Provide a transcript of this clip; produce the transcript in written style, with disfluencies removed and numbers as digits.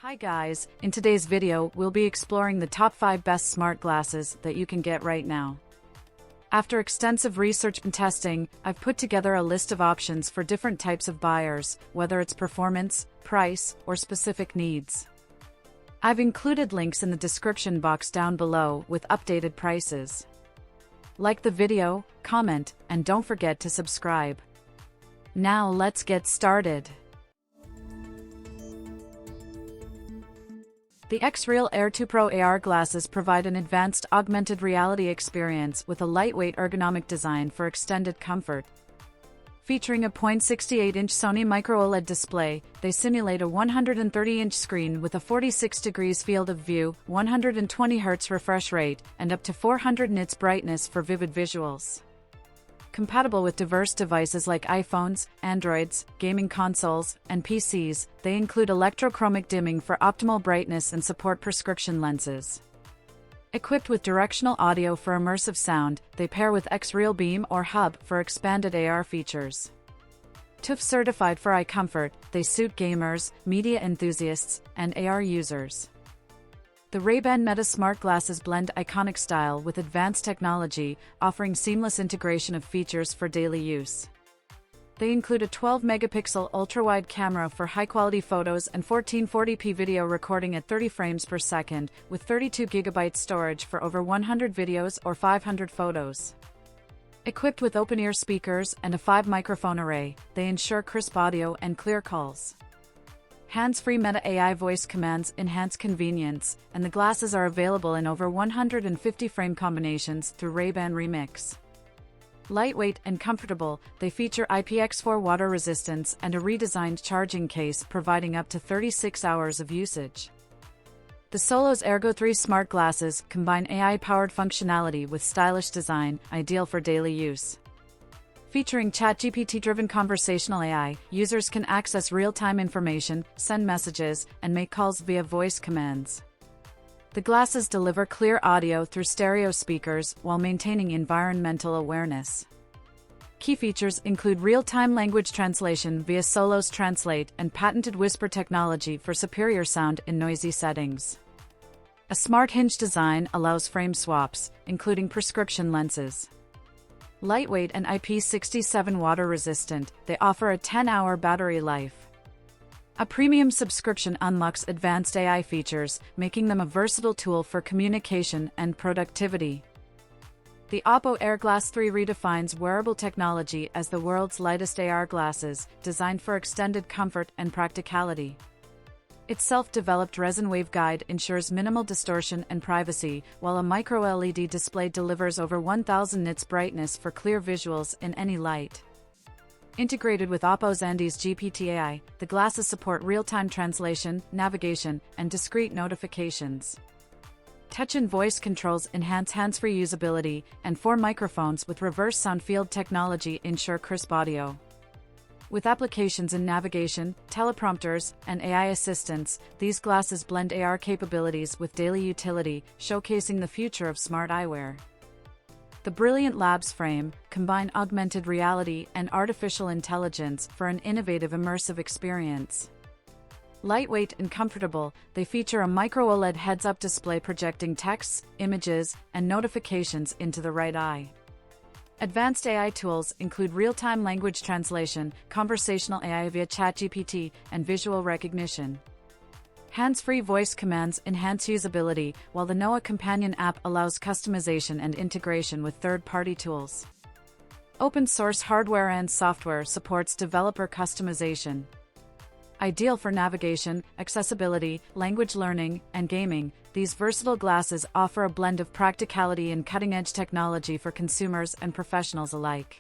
Hi guys, in today's video we'll be exploring the top 5 best smart glasses that you can get right now. After extensive research and testing, I've put together a list of options for different types of buyers, whether it's performance, price, or specific needs. I've included links in the description box down below with updated prices. Like the video, comment, and don't forget to subscribe. Now let's get started. The Xreal Air 2 Pro AR glasses provide an advanced augmented reality experience with a lightweight ergonomic design for extended comfort. Featuring a 0.68-inch Sony micro-OLED display, they simulate a 130-inch screen with a 46 degrees field of view, 120 Hz refresh rate, and up to 400 nits brightness for vivid visuals. Compatible with diverse devices like iPhones, Androids, gaming consoles, and PCs, they include electrochromic dimming for optimal brightness and support prescription lenses. Equipped with directional audio for immersive sound, they pair with Xreal Beam or Hub for expanded AR features. TÜV certified for eye comfort, they suit gamers, media enthusiasts, and AR users. The Ray-Ban Meta smart glasses blend iconic style with advanced technology, offering seamless integration of features for daily use. They include a 12-megapixel ultra-wide camera for high-quality photos and 1440p video recording at 30 frames per second, with 32 GB storage for over 100 videos or 500 photos. Equipped with open-ear speakers and a 5-microphone array, they ensure crisp audio and clear calls. Hands-free Meta AI voice commands enhance convenience, and the glasses are available in over 150 frame combinations through Ray-Ban Remix. Lightweight and comfortable, they feature IPX4 water resistance and a redesigned charging case providing up to 36 hours of usage. The Solos AirGo 3 smart glasses combine AI-powered functionality with stylish design, ideal for daily use. Featuring ChatGPT-driven conversational AI, users can access real-time information, send messages, and make calls via voice commands. The glasses deliver clear audio through stereo speakers while maintaining environmental awareness. Key features include real-time language translation via Solos Translate and patented whisper technology for superior sound in noisy settings. A smart hinge design allows frame swaps, including prescription lenses. Lightweight and IP67 water resistant, they offer a 10-hour battery life. A premium subscription unlocks advanced AI features, making them a versatile tool for communication and productivity. The Oppo Air Glass 3 redefines wearable technology as the world's lightest AR glasses, designed for extended comfort and practicality. Its self-developed resin waveguide ensures minimal distortion and privacy, while a micro-LED display delivers over 1000 nits brightness for clear visuals in any light. Integrated with Oppo's Andes GPT AI, the glasses support real-time translation, navigation, and discrete notifications. Touch and voice controls enhance hands-free usability, and 4 microphones with reverse sound field technology ensure crisp audio. With applications in navigation, teleprompters, and AI assistants, these glasses blend AR capabilities with daily utility, showcasing the future of smart eyewear. The Brilliant Labs frame combine augmented reality and artificial intelligence for an innovative immersive experience. Lightweight and comfortable, they feature a micro-OLED heads-up display projecting texts, images, and notifications into the right eye. Advanced AI tools include real-time language translation, conversational AI via ChatGPT, and visual recognition. Hands-free voice commands enhance usability, while the Noah Companion app allows customization and integration with third-party tools. Open-source hardware and software supports developer customization. Ideal for navigation, accessibility, language learning, and gaming, these versatile glasses offer a blend of practicality and cutting-edge technology for consumers and professionals alike.